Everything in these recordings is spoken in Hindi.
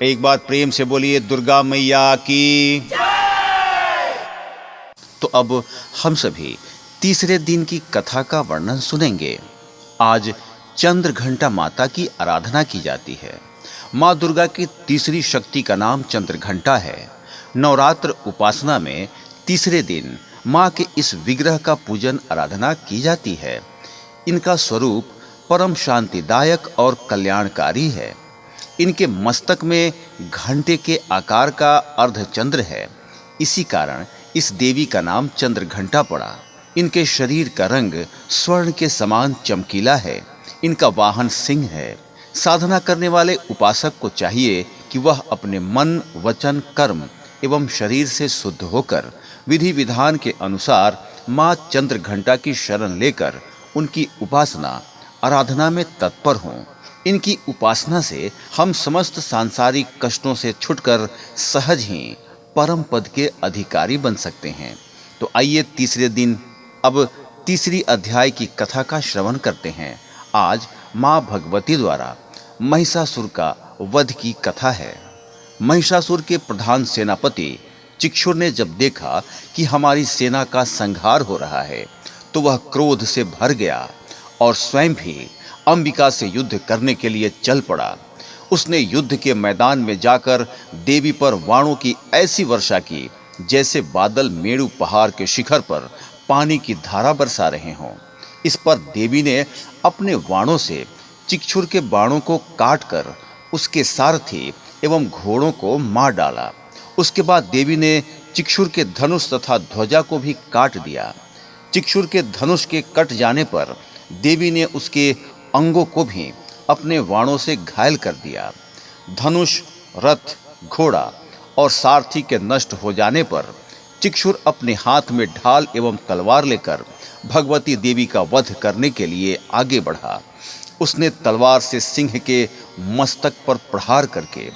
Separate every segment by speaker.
Speaker 1: एक बार प्रेम से बोलिए दुर्गा मैया की। तो अब हम सभी तीसरे दिन की कथा का वर्णन सुनेंगे। आज चंद्रघंटा माता की आराधना की जाती है। माँ दुर्गा की तीसरी शक्ति का नाम चंद्रघंटा है। नवरात्र उपासना में तीसरे दिन माँ के इस विग्रह का पूजन आराधना की जाती है। इनका स्वरूप परम शांतिदायक और कल्याणकारी है। इनके मस्तक में घंटे के आकार का अर्धचंद्र है। इसी कारण इस देवी का नाम चंद्रघंटा पड़ा। इनके शरीर का रंग स्वर्ण के समान चमकीला है। इनका वाहन सिंह है। साधना करने वाले उपासक को चाहिए कि वह अपने मन, वचन, कर्म एवं शरीर से शुद्ध होकर विधि विधान के अनुसार माँ चंद्रघंटा की शरण लेकर उनकी उपासना आराधना में तत्पर हों। इनकी उपासना से हम समस्त सांसारिक कष्टों से छुटकर सहज ही परम पद के अधिकारी बन सकते हैं। तो आइए तीसरे दिन अब तीसरी अध्याय की कथा का श्रवण करते हैं। आज माँ भगवती द्वारा महिषासुर का वध की कथा है। महिषासुर के प्रधान सेनापति चिक्षुर ने जब देखा कि हमारी सेना का संहार हो रहा है तो वह क्रोध से भर गया और स्वयं भी अंबिका से युद्ध करने के लिए चल पड़ा। उसने युद्ध के मैदान में जाकर देवी पर वाणों की ऐसी वर्षा की जैसे बादल मेरु पहाड़ के शिखर पर पानी की धारा बरसा रहे हों। इस पर देवी ने अपने वाणों से चिक्षुर के बाणों को काटकर उसके सारथी एवं घोड़ों को मार डाला। उसके बाद देवी ने चिक्षुर के धनुष तथा ध्वजा को भी काट दिया। चिक्षुर के धनुष के कट जाने पर देवी ने उसके अंगों को भी अपने वाणों से घायल कर दिया। धनुष, रथ, घोड़ा और सारथी के नष्ट हो जाने पर चिक्षुर अपने हाथ में ढाल एवं तलवार लेकर भगवती देवी का वध करने के लिए आगे बढ़ा। उसने तलवार से सिंह के मस्तक पर प्रहार करके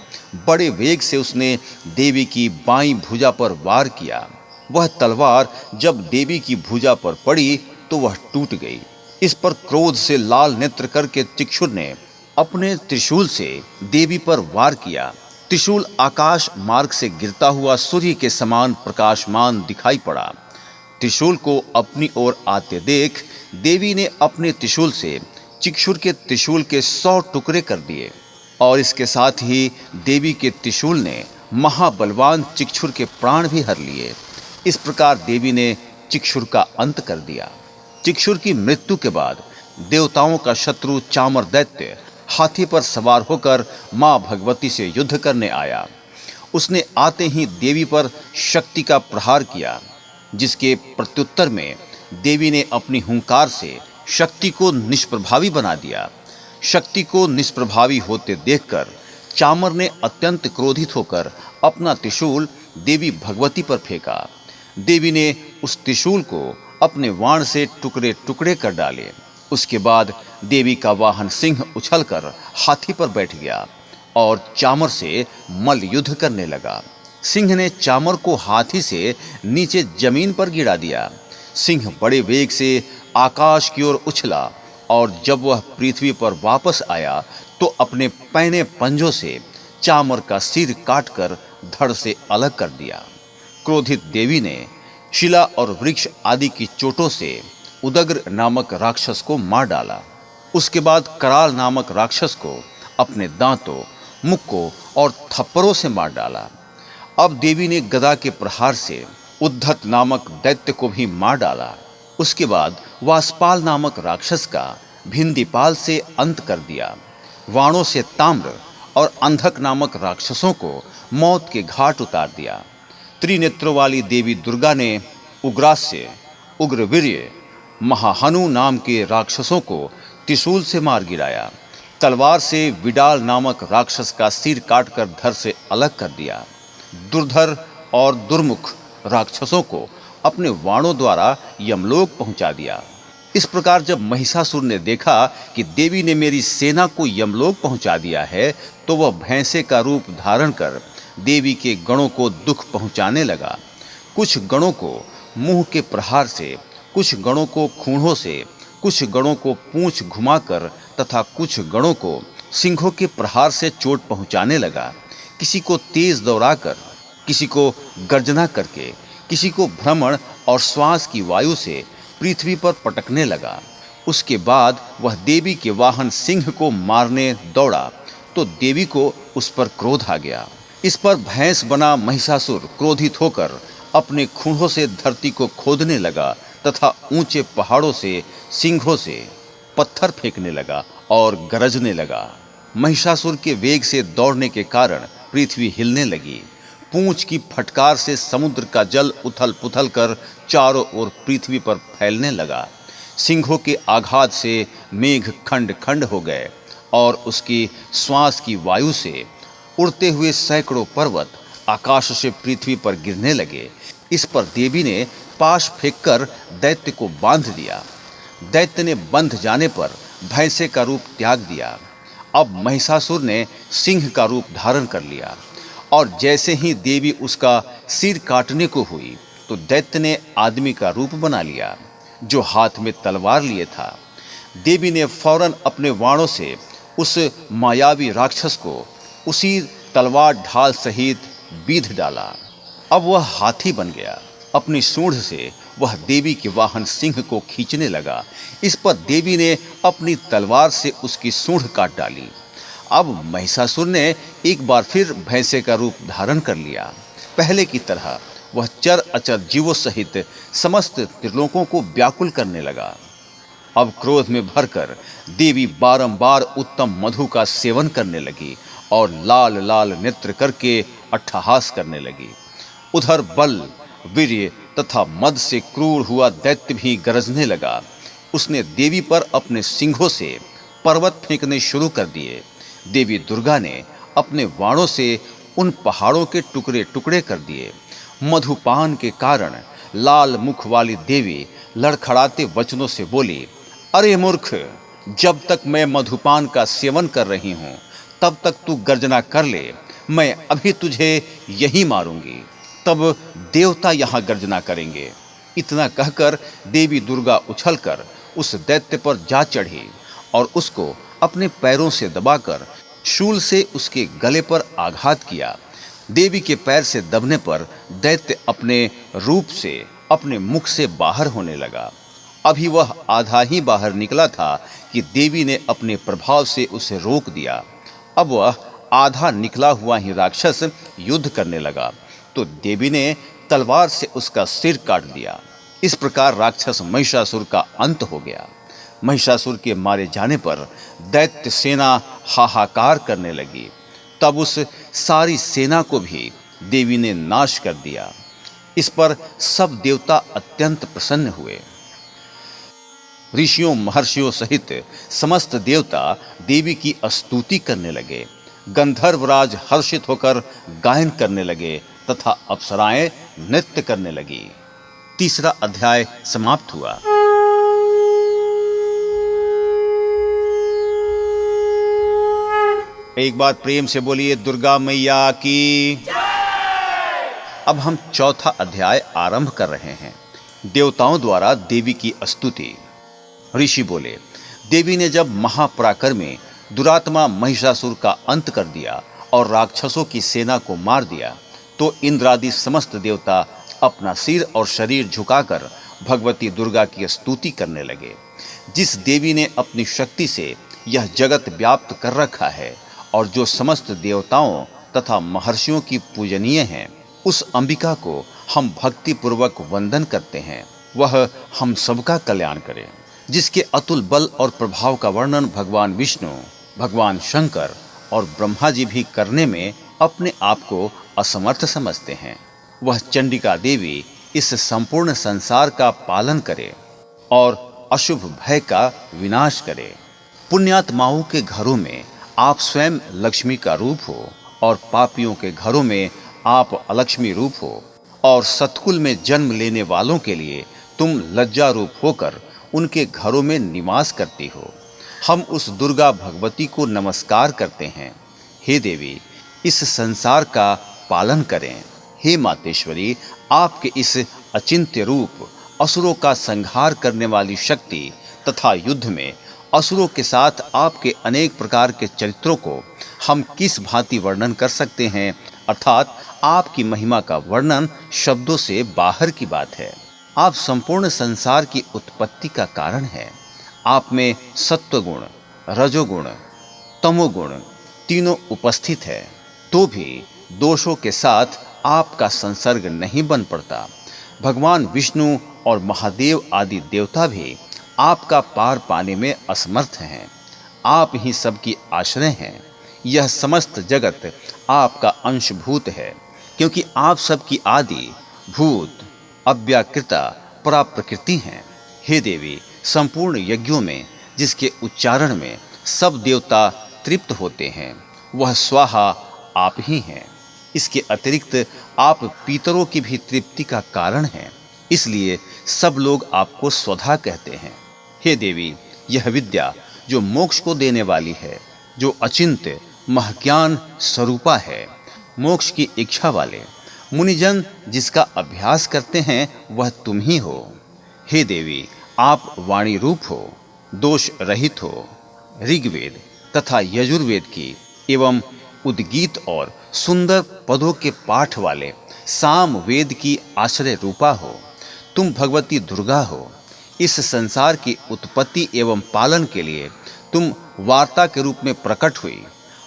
Speaker 1: बड़े वेग से उसने देवी की बाईं भुजा पर वार किया। वह तलवार जब देवी की भुजा पर पड़ी तो वह टूट गई। इस पर क्रोध से लाल नेत्र करके चिक्षुर ने अपने त्रिशूल से देवी पर वार किया। त्रिशूल आकाश मार्ग से गिरता हुआ सूर्य के समान प्रकाशमान दिखाई पड़ा। त्रिशूल को अपनी ओर आते देख देवी ने अपने त्रिशूल से चिक्षुर के त्रिशूल के 100 टुकड़े कर दिए और इसके साथ ही देवी के त्रिशूल ने महाबलवान चिक्षुर के प्राण भी हर लिए। इस प्रकार देवी ने चिक्षुर का अंत कर दिया। चिक्षुर की मृत्यु के बाद देवताओं का शत्रु चामर दैत्य हाथी पर सवार होकर माँ भगवती से युद्ध करने आया। उसने आते ही देवी पर शक्ति का प्रहार किया, जिसके प्रत्युत्तर में देवी ने अपनी हुंकार से शक्ति को निष्प्रभावी बना दिया। शक्ति को निष्प्रभावी होते देखकर चामर ने अत्यंत क्रोधित होकर अपना त्रिशूल देवी भगवती पर फेंका। देवी ने उस त्रिशूल को अपने वाण से टुकड़े टुकड़े कर डाले। उसके बाद देवी का वाहन सिंह उछलकर हाथी पर बैठ गया और चामर से मल्ल युद्ध करने लगा। सिंह ने चामर को हाथी से नीचे जमीन पर गिरा दिया। सिंह बड़े वेग से आकाश की ओर उछला और जब वह पृथ्वी पर वापस आया तो अपने पैने पंजों से चामर का सिर काटकर धड़ से अलग कर दिया। क्रोधित देवी ने शिला और वृक्ष आदि की चोटों से उदग्र नामक राक्षस को मार डाला। उसके बाद कराल नामक राक्षस को अपने दांतों, मुक्कों और थप्पड़ों से मार डाला। अब देवी ने गदा के प्रहार से उद्धत नामक दैत्य को भी मार डाला। उसके बाद वासपाल नामक राक्षस का भिंदीपाल से अंत कर दिया। वाणों से ताम्र और अंधक नामक राक्षसों को मौत के घाट उतार दिया। त्रिनेत्रों वाली देवी दुर्गा ने उग्रास्य, उग्रवीर्य, महाहनु नाम के राक्षसों को त्रिशूल से मार गिराया। तलवार से विडाल नामक राक्षस का सिर काटकर धड़ से अलग कर दिया। दुर्धर और दुर्मुख राक्षसों को अपने वाणों द्वारा यमलोक पहुंचा दिया। इस प्रकार जब महिषासुर ने देखा कि देवी ने मेरी सेना को यमलोक पहुंचा दिया है तो वह भैंसे का रूप धारण कर देवी के गणों को दुख पहुंचाने लगा। कुछ गणों को मुंह के प्रहार से, कुछ गणों को खूंटों से, कुछ गणों को पूंछ घुमाकर तथा कुछ गणों को सिंहों के प्रहार से चोट पहुंचाने लगा। किसी को तेज दौड़ाकर, किसी को गर्जना करके, किसी को भ्रमण और श्वास की वायु से पृथ्वी पर पटकने लगा। उसके बाद वह देवी के वाहन सिंह को मारने दौड़ा तो देवी को उस पर क्रोध आ गया। इस पर भैंस बना महिषासुर क्रोधित होकर अपने खूंटों से धरती को खोदने लगा तथा ऊंचे पहाड़ों से, सिंहों से पत्थर फेंकने लगा और गरजने लगा। महिषासुर के वेग से दौड़ने के कारण पृथ्वी हिलने लगी। पूंछ की फटकार से समुद्र का जल उथल पुथल कर चारों ओर पृथ्वी पर फैलने लगा। सिंहों के आघात से मेघ खंड खंड हो गए और उसकी श्वास की वायु से उड़ते हुए सैकड़ों पर्वत आकाश से पृथ्वी पर गिरने लगे। इस पर देवी ने पाश फेंककर दैत्य को बांध दिया। दैत्य ने बंध जाने पर भैंसे का रूप त्याग दिया। अब महिषासुर ने सिंह का रूप धारण कर लिया और जैसे ही देवी उसका सिर काटने को हुई तो दैत्य ने आदमी का रूप बना लिया जो हाथ में तलवार लिए था। देवी ने फौरन अपने वाणों से उस मायावी राक्षस को उसी तलवार ढाल सहित बीध डाला। अब वह हाथी बन गया। अपनी सूंड से वह देवी के वाहन सिंह को खींचने लगा। इस पर देवी ने अपनी तलवार से उसकी सूंड काट डाली। अब महिषासुर ने एक बार फिर भैंसे का रूप धारण कर लिया। पहले की तरह वह चर अचर जीवों सहित समस्त त्रिलोकों को व्याकुल करने लगा। अब क्रोध में भरकर देवी बारंबार उत्तम मधु का सेवन करने लगी और लाल लाल नेत्र करके अट्टहास करने लगी। उधर बल, वीर्य तथा मद से क्रूर हुआ दैत्य भी गरजने लगा। उसने देवी पर अपने सिंघों से पर्वत फेंकने शुरू कर दिए। देवी दुर्गा ने अपने वाणों से उन पहाड़ों के टुकड़े टुकड़े कर दिए। मधुपान के कारण लाल मुख वाली देवी लड़खड़ाते वचनों से बोली, अरे मूर्ख, जब तक मैं मधुपान का सेवन कर रही हूँ तब तक तू गर्जना कर ले, मैं अभी तुझे यहीं मारूंगी। तब देवता यहाँ गर्जना करेंगे। इतना कहकर देवी दुर्गा उछलकर उस दैत्य पर जा चढ़ी और उसको अपने पैरों से दबाकर शूल से उसके गले पर आघात किया। देवी के पैर से दबने पर दैत्य अपने रूप से, अपने मुख से बाहर होने लगा। अभी वह आधा ही बाहर निकला था कि देवी ने अपने प्रभाव से उसे रोक दिया। अब वह आधा निकला हुआ ही राक्षस युद्ध करने लगा तो देवी ने तलवार से उसका सिर काट दिया। इस प्रकार राक्षस महिषासुर का अंत हो गया। महिषासुर के मारे जाने पर दैत्य सेना हाहाकार करने लगी। तब उस सारी सेना को भी देवी ने नाश कर दिया। इस पर सब देवता अत्यंत प्रसन्न हुए। ऋषियों, महर्षियों सहित समस्त देवता देवी की स्तुति करने लगे। गंधर्वराज हर्षित होकर गायन करने लगे तथा अप्सराएं नृत्य करने लगी। तीसरा अध्याय समाप्त हुआ। एक बार प्रेम से बोलिए दुर्गा मैया की। अब हम चौथा अध्याय आरंभ कर रहे हैं। देवताओं द्वारा देवी की स्तुति। ऋषि बोले, देवी ने जब महापराक्रमी दुरात्मा महिषासुर का अंत कर दिया और राक्षसों की सेना को मार दिया तो इंद्रादि समस्त देवता अपना सिर और शरीर झुकाकर भगवती दुर्गा की स्तुति करने लगे। जिस देवी ने अपनी शक्ति से यह जगत व्याप्त कर रखा है और जो समस्त देवताओं तथा महर्षियों की पूजनीय हैं, उस अंबिका को हम भक्ति पूर्वक वंदन करते हैं। वह हम सबका कल्याण करे। जिसके अतुल बल और प्रभाव का वर्णन भगवान विष्णु, भगवान शंकर और ब्रह्मा जी भी करने में अपने आप को असमर्थ समझते हैं, वह चंडिका देवी इस संपूर्ण संसार का पालन करे और अशुभ भय का विनाश करे। पुण्यात्माओं के घरों में आप स्वयं लक्ष्मी का रूप हो और पापियों के घरों में आप अलक्ष्मी रूप हो और सतकुल में जन्म लेने वालों के लिए तुम लज्जा रूप होकर उनके घरों में निवास करती हो। हम उस दुर्गा भगवती को नमस्कार करते हैं। हे देवी, इस संसार का पालन करें। हे मातेश्वरी, आपके इस अचिंत्य रूप, असुरों का संहार करने वाली शक्ति तथा युद्ध में असुरों के साथ आपके अनेक प्रकार के चरित्रों को हम किस भांति वर्णन कर सकते हैं, अर्थात आपकी महिमा का वर्णन शब्दों से बाहर की बात है। आप संपूर्ण संसार की उत्पत्ति का कारण हैं। आप में सत्वगुण, रजोगुण, तमोगुण तीनों उपस्थित है, तो भी दोषों के साथ आपका संसर्ग नहीं बन पड़ता। भगवान विष्णु और महादेव आदि देवता भी आपका पार पाने में असमर्थ हैं। आप ही सबकी आश्रय हैं। यह समस्त जगत आपका अंशभूत है, क्योंकि आप सबकी आदि भूत अव्याकृता पराप्रकृति हैं। हे देवी, संपूर्ण यज्ञों में जिसके उच्चारण में सब देवता तृप्त होते हैं, वह स्वाहा आप ही हैं। इसके अतिरिक्त आप पितरों की भी तृप्ति का कारण हैं, इसलिए सब लोग आपको स्वधा कहते हैं। हे देवी, यह विद्या जो मोक्ष को देने वाली है, जो अचिंत्य महज्ञान स्वरूपा है, मोक्ष की इच्छा वाले मुनिजन जिसका अभ्यास करते हैं, वह तुम ही हो। हे देवी, आप वाणी रूप हो, दोष रहित हो, ऋग्वेद तथा यजुर्वेद की एवं उद्गीत और सुंदर पदों के पाठ वाले साम वेद की आश्रय रूपा हो। तुम भगवती दुर्गा हो। इस संसार की उत्पत्ति एवं पालन के लिए तुम वार्ता के रूप में प्रकट हुई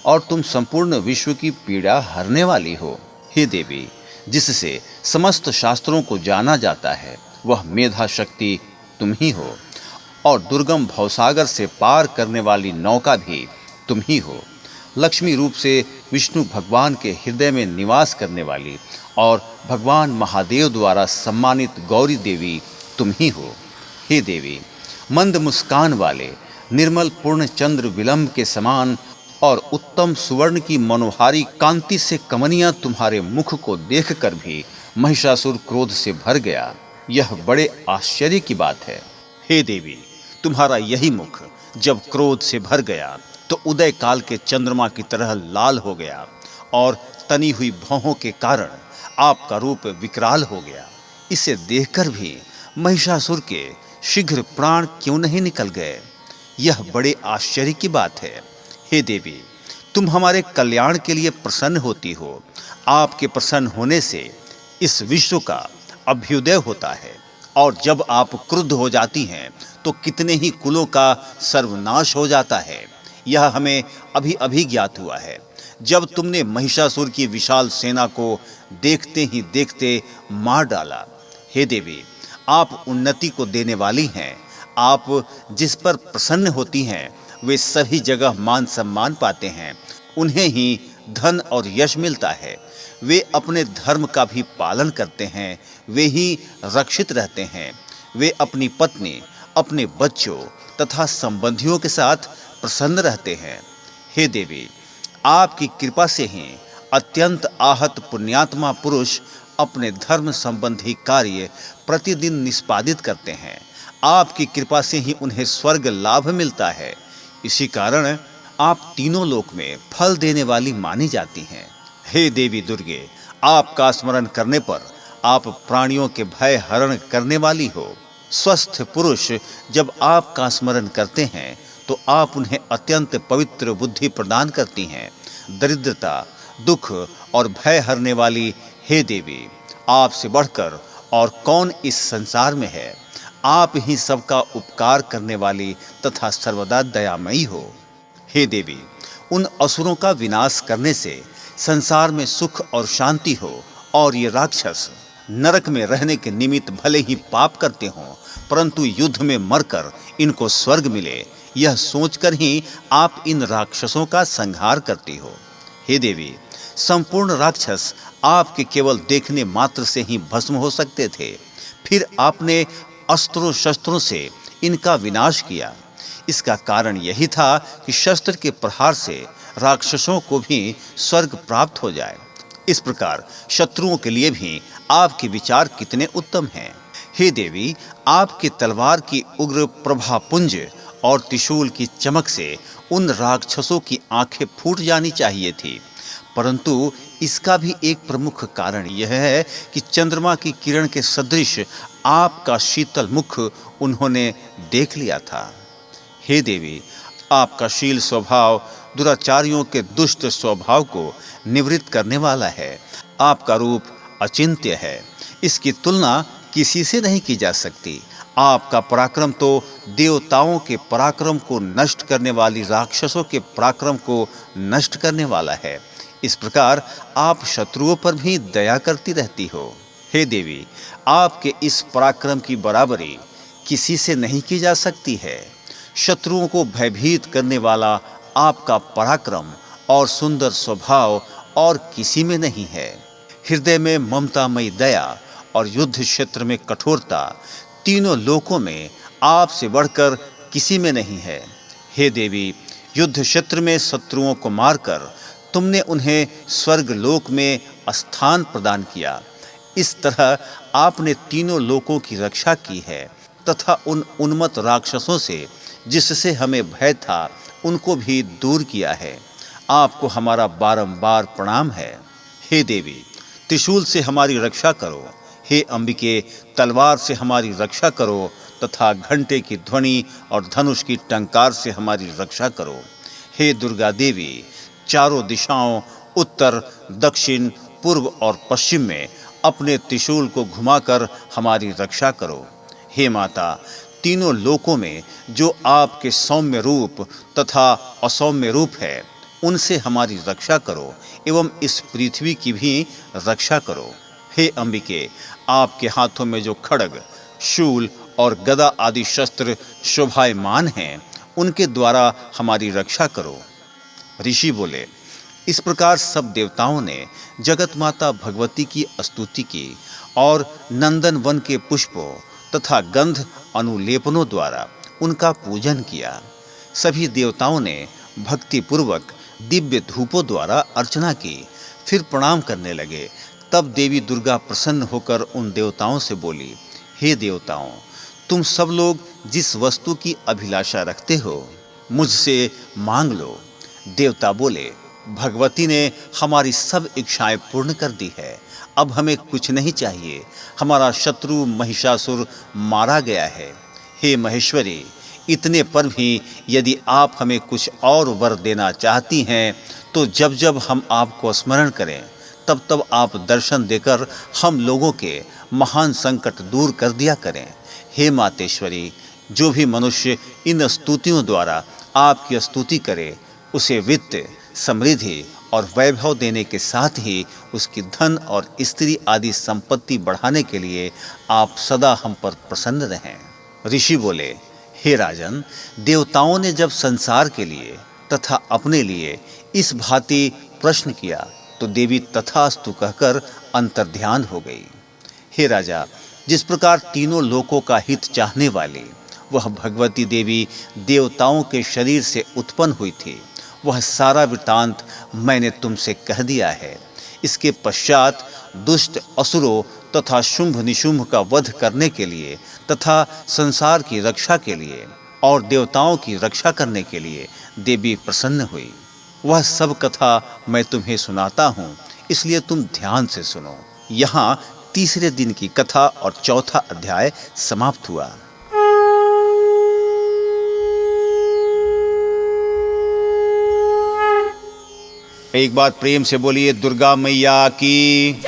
Speaker 1: और तुम संपूर्ण विश्व की पीड़ा हरने वाली हो। हे देवी, जिससे समस्त शास्त्रों को जाना जाता है, वह मेधा शक्ति तुम ही हो, और दुर्गम भवसागर से पार करने वाली नौका भी तुम ही हो। लक्ष्मी रूप से विष्णु भगवान के हृदय में निवास करने वाली और भगवान महादेव द्वारा सम्मानित गौरी देवी तुम ही हो। हे देवी, मंद मुस्कान वाले निर्मल पूर्ण चंद्र विलंब के समान और उत्तम सुवर्ण की मनोहारी कांति से कमनिया तुम्हारे मुख को देखकर भी महिषासुर क्रोध से भर गया। यह बड़े आश्चर्य की बात है। हे देवी, तुम्हारा यही मुख जब क्रोध से भर गया तो उदय काल के चंद्रमा की तरह लाल हो गया और तनी हुई भौहों के कारण आपका रूप विकराल हो गया। इसे देखकर भी महिषासुर के शीघ्र प्राण क्यों नहीं निकल गए? यह बड़े आश्चर्य की बात है। हे देवी, तुम हमारे कल्याण के लिए प्रसन्न होती हो। आपके प्रसन्न होने से इस विश्व का अभ्युदय होता है, और जब आप क्रुद्ध हो जाती हैं तो कितने ही कुलों का सर्वनाश हो जाता है। यह हमें अभी अभी ज्ञात हुआ है, जब तुमने महिषासुर की विशाल सेना को देखते ही देखते मार डाला। हे देवी, आप उन्नति को देने वाली हैं। आप जिस पर प्रसन्न होती हैं, वे सभी जगह मान सम्मान पाते हैं। उन्हें ही धन और यश मिलता है। वे अपने धर्म का भी पालन करते हैं। वे ही रक्षित रहते हैं। वे अपनी पत्नी, अपने बच्चों तथा संबंधियों के साथ प्रसन्न रहते हैं। हे देवी, आपकी कृपा से ही अत्यंत आहत पुण्यात्मा पुरुष अपने धर्म संबंधी कार्य प्रतिदिन निष्पादित करते हैं। आपकी कृपा से ही उन्हें स्वर्ग लाभ मिलता है। इसी कारण आप तीनों लोक में फल देने वाली मानी जाती हैं। हे देवी दुर्गे, आपका स्मरण करने पर आप प्राणियों के भय हरण करने वाली हो। स्वस्थ पुरुष जब आपका स्मरण करते हैं तो आप उन्हें अत्यंत पवित्र बुद्धि प्रदान करती हैं। दरिद्रता, दुख और भय हरने वाली हे देवी, आपसे बढ़कर और कौन इस संसार में है? आप ही सबका उपकार करने वाली तथा सर्वदा दयामयी हो। हे देवी, उन असुरों का विनाश करने से संसार में सुख और शांति हो, और ये राक्षस नरक में रहने के निमित्त भले ही पाप करते हों, परंतु युद्ध में मरकर इनको स्वर्ग मिले, यह सोचकर ही आप इन राक्षसों का संहार करती हो। हे देवी, संपूर्ण राक्षस आपके केवल देखने मात्र से ही भस्म हो सकते थे, फिर आपने अस्त्रों शस्त्रों से इनका विनाश किया। इसका कारण यही था कि शस्त्र के प्रहार से राक्षसों को भी स्वर्ग प्राप्त हो जाए। इस प्रकार शत्रुओं के लिए भी आपके विचार कितने उत्तम हैं। हे देवी, आपकी तलवार की उग्र प्रभापुंज और त्रिशूल की चमक से उन राक्षसों की आंखें फूट जानी चाहिए थी, परंतु इसका भी एक प्रमुख कारण यह है कि चंद्रमा की किरण के सदृश आपका शीतल मुख उन्होंने देख लिया था। हे देवी, आपका शील स्वभाव दुराचारियों के दुष्ट स्वभाव को निवृत्त करने वाला है। आपका रूप अचिंत्य है, इसकी तुलना किसी से नहीं की जा सकती। आपका पराक्रम तो देवताओं के पराक्रम को नष्ट करने वाली राक्षसों के पराक्रम को नष्ट करने वाला है। इस प्रकार आप शत्रुओं पर भी दया करती रहती हो। हे देवी, आपके इस पराक्रम की बराबरी किसी से नहीं की जा सकती है। शत्रुओं को भयभीत करने वाला आपका पराक्रम और सुंदर स्वभाव और किसी में नहीं है। हृदय में ममतामयी दया और युद्ध क्षेत्र में कठोरता, तीनों लोकों में आपसे बढ़कर किसी में नहीं है। हे देवी, युद्ध क्षेत्र में शत्रुओं को मारकर तुमने उन्हें स्वर्ग लोक में स्थान प्रदान किया। इस तरह आपने तीनों लोकों की रक्षा की है तथा उन उन्मत्त राक्षसों से जिससे हमें भय था, उनको भी दूर किया है। आपको हमारा बारंबार प्रणाम है। हे देवी, त्रिशूल से हमारी रक्षा करो। हे अंबिके, तलवार से हमारी रक्षा करो तथा घंटे की ध्वनि और धनुष की टंकार से हमारी रक्षा करो। हे दुर्गा देवी, चारों दिशाओं उत्तर, दक्षिण, पूर्व और पश्चिम में अपने त्रिशूल को घुमाकर हमारी रक्षा करो। हे माता, तीनों लोकों में जो आपके सौम्य रूप तथा असौम्य रूप है, उनसे हमारी रक्षा करो एवं इस पृथ्वी की भी रक्षा करो। हे अंबिके, आपके हाथों में जो खड्ग, शूल और गदा आदि शस्त्र शोभायमान हैं, उनके द्वारा हमारी रक्षा करो। ऋषि बोले, इस प्रकार सब देवताओं ने जगत माता भगवती की स्तुति की और नंदन वन के पुष्पों तथा गंध अनुलेपनों द्वारा उनका पूजन किया। सभी देवताओं ने भक्ति पूर्वक दिव्य धूपों द्वारा अर्चना की, फिर प्रणाम करने लगे। तब देवी दुर्गा प्रसन्न होकर उन देवताओं से बोली, हे देवताओं, तुम सब लोग जिस वस्तु की अभिलाषा रखते हो, मुझसे मांग लो। देवता बोले, भगवती ने हमारी सब इच्छाएं पूर्ण कर दी है, अब हमें कुछ नहीं चाहिए। हमारा शत्रु महिषासुर मारा गया है। हे महेश्वरी, इतने पर भी यदि आप हमें कुछ और वर देना चाहती हैं, तो जब जब हम आपको स्मरण करें, तब तब आप दर्शन देकर हम लोगों के महान संकट दूर कर दिया करें। हे मातेश्वरी, जो भी मनुष्य इन स्तुतियों द्वारा आपकी स्तुति करे, उसे वित्त, समृद्धि और वैभव देने के साथ ही उसकी धन और स्त्री आदि संपत्ति बढ़ाने के लिए आप सदा हम पर प्रसन्न रहें। ऋषि बोले, हे राजन, देवताओं ने जब संसार के लिए तथा अपने लिए इस भांति प्रश्न किया, तो देवी तथास्तु कहकर अंतर्ध्यान हो गई। हे राजा, जिस प्रकार तीनों लोकों का हित चाहने वाली वह भगवती देवी देवताओं के शरीर से उत्पन्न हुई थी, वह सारा वृतांत मैंने तुमसे कह दिया है। इसके पश्चात दुष्ट असुरों तथा शुंभ निशुंभ का वध करने के लिए तथा संसार की रक्षा के लिए और देवताओं की रक्षा करने के लिए देवी प्रसन्न हुई। वह सब कथा मैं तुम्हें सुनाता हूँ, इसलिए तुम ध्यान से सुनो। यहाँ तीसरे दिन की कथा और चौथा अध्याय समाप्त हुआ। एक बार प्रेम से बोलिए दुर्गा मैया की।